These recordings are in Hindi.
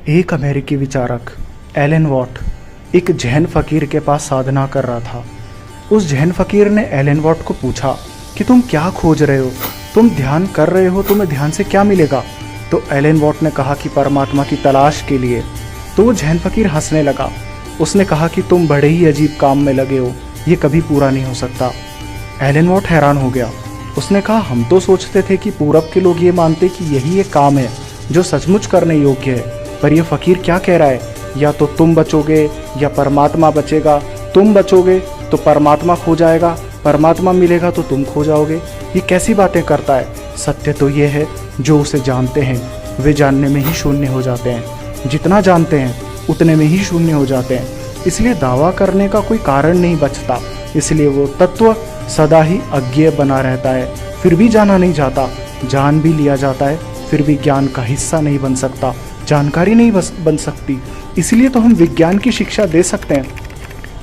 एक अमेरिकी विचारक एलन वॉट एक जैन फकीर के पास साधना कर रहा था। उस जैन फकीर ने एलन वॉट को पूछा कि तुम क्या खोज रहे हो, तुम ध्यान कर रहे हो, तुम्हें ध्यान से क्या मिलेगा? तो एलन वॉट ने कहा कि परमात्मा की तलाश के लिए। तो वो जैन फकीर हंसने लगा। उसने कहा कि तुम बड़े ही अजीब काम में लगे हो, ये कभी पूरा नहीं हो सकता। एलन वॉट हैरान हो गया। उसने कहा, हम तो सोचते थे कि पूरब के लोग ये मानते कि यही एक काम है जो सचमुच करने योग्य है, पर यह फकीर क्या कह रहा है, या तो तुम बचोगे या परमात्मा बचेगा। तुम बचोगे तो परमात्मा खो जाएगा, परमात्मा मिलेगा तो तुम खो जाओगे। ये कैसी बातें करता है? सत्य तो ये है, जो उसे जानते हैं वे जानने में ही शून्य हो जाते हैं। जितना जानते हैं उतने में ही शून्य हो जाते हैं। इसलिए दावा करने का कोई कारण नहीं बचता। इसलिए वो तत्व सदा ही अज्ञेय बना रहता है। फिर भी जाना नहीं जाता, जान भी लिया जाता है, फिर भी ज्ञान का हिस्सा नहीं बन सकता, जानकारी नहीं बन सकती। इसलिए तो हम विज्ञान की शिक्षा दे सकते हैं,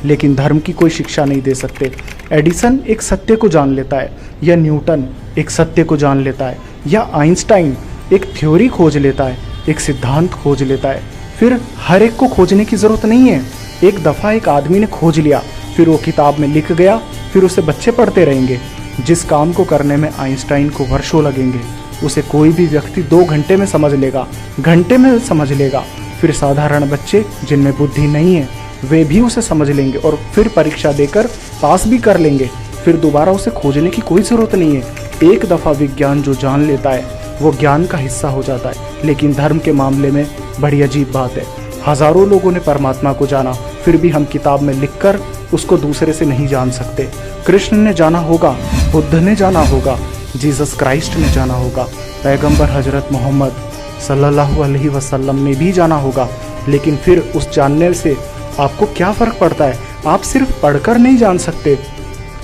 लेकिन धर्म की कोई शिक्षा नहीं दे सकते। एडिसन एक सत्य को जान लेता है, या न्यूटन एक सत्य को जान लेता है, या आइंस्टाइन एक थ्योरी खोज लेता है, एक सिद्धांत खोज लेता है। फिर हर एक को खोजने की ज़रूरत नहीं है। एक दफ़ा एक आदमी ने खोज लिया, फिर वो किताब में लिख गया, फिर उसे बच्चे पढ़ते रहेंगे। जिस काम को करने में आइंस्टाइन को वर्षों लगेंगे, उसे कोई भी व्यक्ति 2 घंटे में समझ लेगा, घंटे में समझ लेगा। फिर साधारण बच्चे जिनमें बुद्धि नहीं है वे भी उसे समझ लेंगे और फिर परीक्षा देकर पास भी कर लेंगे। फिर दोबारा उसे खोजने की कोई ज़रूरत नहीं है। एक दफ़ा विज्ञान जो जान लेता है वो ज्ञान का हिस्सा हो जाता है। लेकिन धर्म के मामले में बड़ी अजीब बात है। हज़ारों लोगों ने परमात्मा को जाना, फिर भी हम किताब में लिखकर उसको दूसरे से नहीं जान सकते। कृष्ण ने जाना होगा, बुद्ध ने जाना होगा, जीसस क्राइस्ट ने जाना होगा, पैगंबर हजरत मोहम्मद सल्लल्लाहु अलैहि वसल्लम ने भी जाना होगा। लेकिन फिर उस जानने से आपको क्या फ़र्क पड़ता है? आप सिर्फ पढ़कर नहीं जान सकते,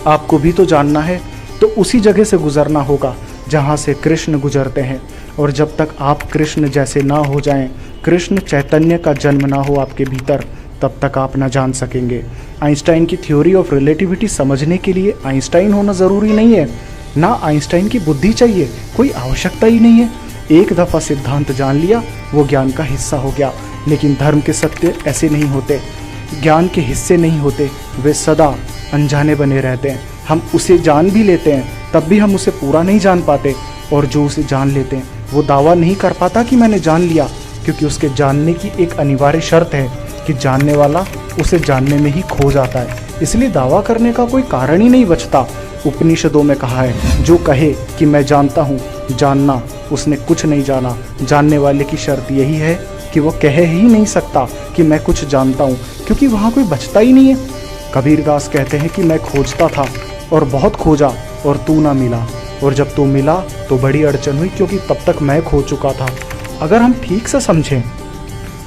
आपको भी तो जानना है। तो उसी जगह से गुजरना होगा जहाँ से कृष्ण गुजरते हैं। और जब तक आप कृष्ण जैसे ना हो जाएं, कृष्ण चैतन्य का जन्म ना हो आपके भीतर, तब तक आप ना जान सकेंगे। आइंस्टाइन की थ्योरी ऑफ रिलेटिविटी समझने के लिए आइंस्टाइन होना ज़रूरी नहीं है, ना आइंस्टाइन की बुद्धि चाहिए, कोई आवश्यकता ही नहीं है। एक दफ़ा सिद्धांत जान लिया, वो ज्ञान का हिस्सा हो गया। लेकिन धर्म के सत्य ऐसे नहीं होते, ज्ञान के हिस्से नहीं होते, वे सदा अनजाने बने रहते हैं। हम उसे जान भी लेते हैं, तब भी हम उसे पूरा नहीं जान पाते। और जो उसे जान लेते हैं वो दावा नहीं कर पाता कि मैंने जान लिया, क्योंकि उसके जानने की एक अनिवार्य शर्त है कि जानने वाला उसे जानने में ही खो जाता है। इसलिए दावा करने का कोई कारण ही नहीं बचता। उपनिषदों में कहा है, जो कहे कि मैं जानता हूँ, जानना उसने कुछ नहीं जाना। जानने वाले की शर्त यही है कि वो कह ही नहीं सकता कि मैं कुछ जानता हूँ, क्योंकि वहाँ कोई बचता ही नहीं है। कबीरदास कहते हैं कि मैं खोजता था और बहुत खोजा और तू ना मिला, और जब तू मिला तो बड़ी अड़चन हुई, क्योंकि तब तक मैं खो चुका था। अगर हम ठीक से समझें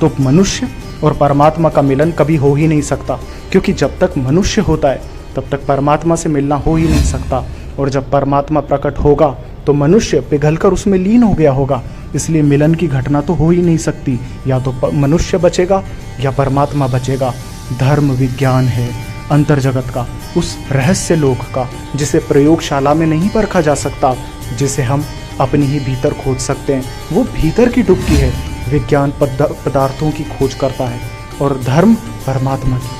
तो मनुष्य और परमात्मा का मिलन कभी हो ही नहीं सकता, क्योंकि जब तक मनुष्य होता है तब तक परमात्मा से मिलना हो ही नहीं सकता। और जब परमात्मा प्रकट होगा तो मनुष्य पिघलकर उसमें लीन हो गया होगा। इसलिए मिलन की घटना तो हो ही नहीं सकती। या तो मनुष्य बचेगा या परमात्मा बचेगा। धर्म विज्ञान है अंतर जगत का, उस रहस्य लोक का, जिसे प्रयोगशाला में नहीं परखा जा सकता, जिसे हम अपने ही भीतर खोज सकते हैं। वो भीतर की डुबकी है। विज्ञान पदार्थों की खोज करता है और धर्म परमात्मा की।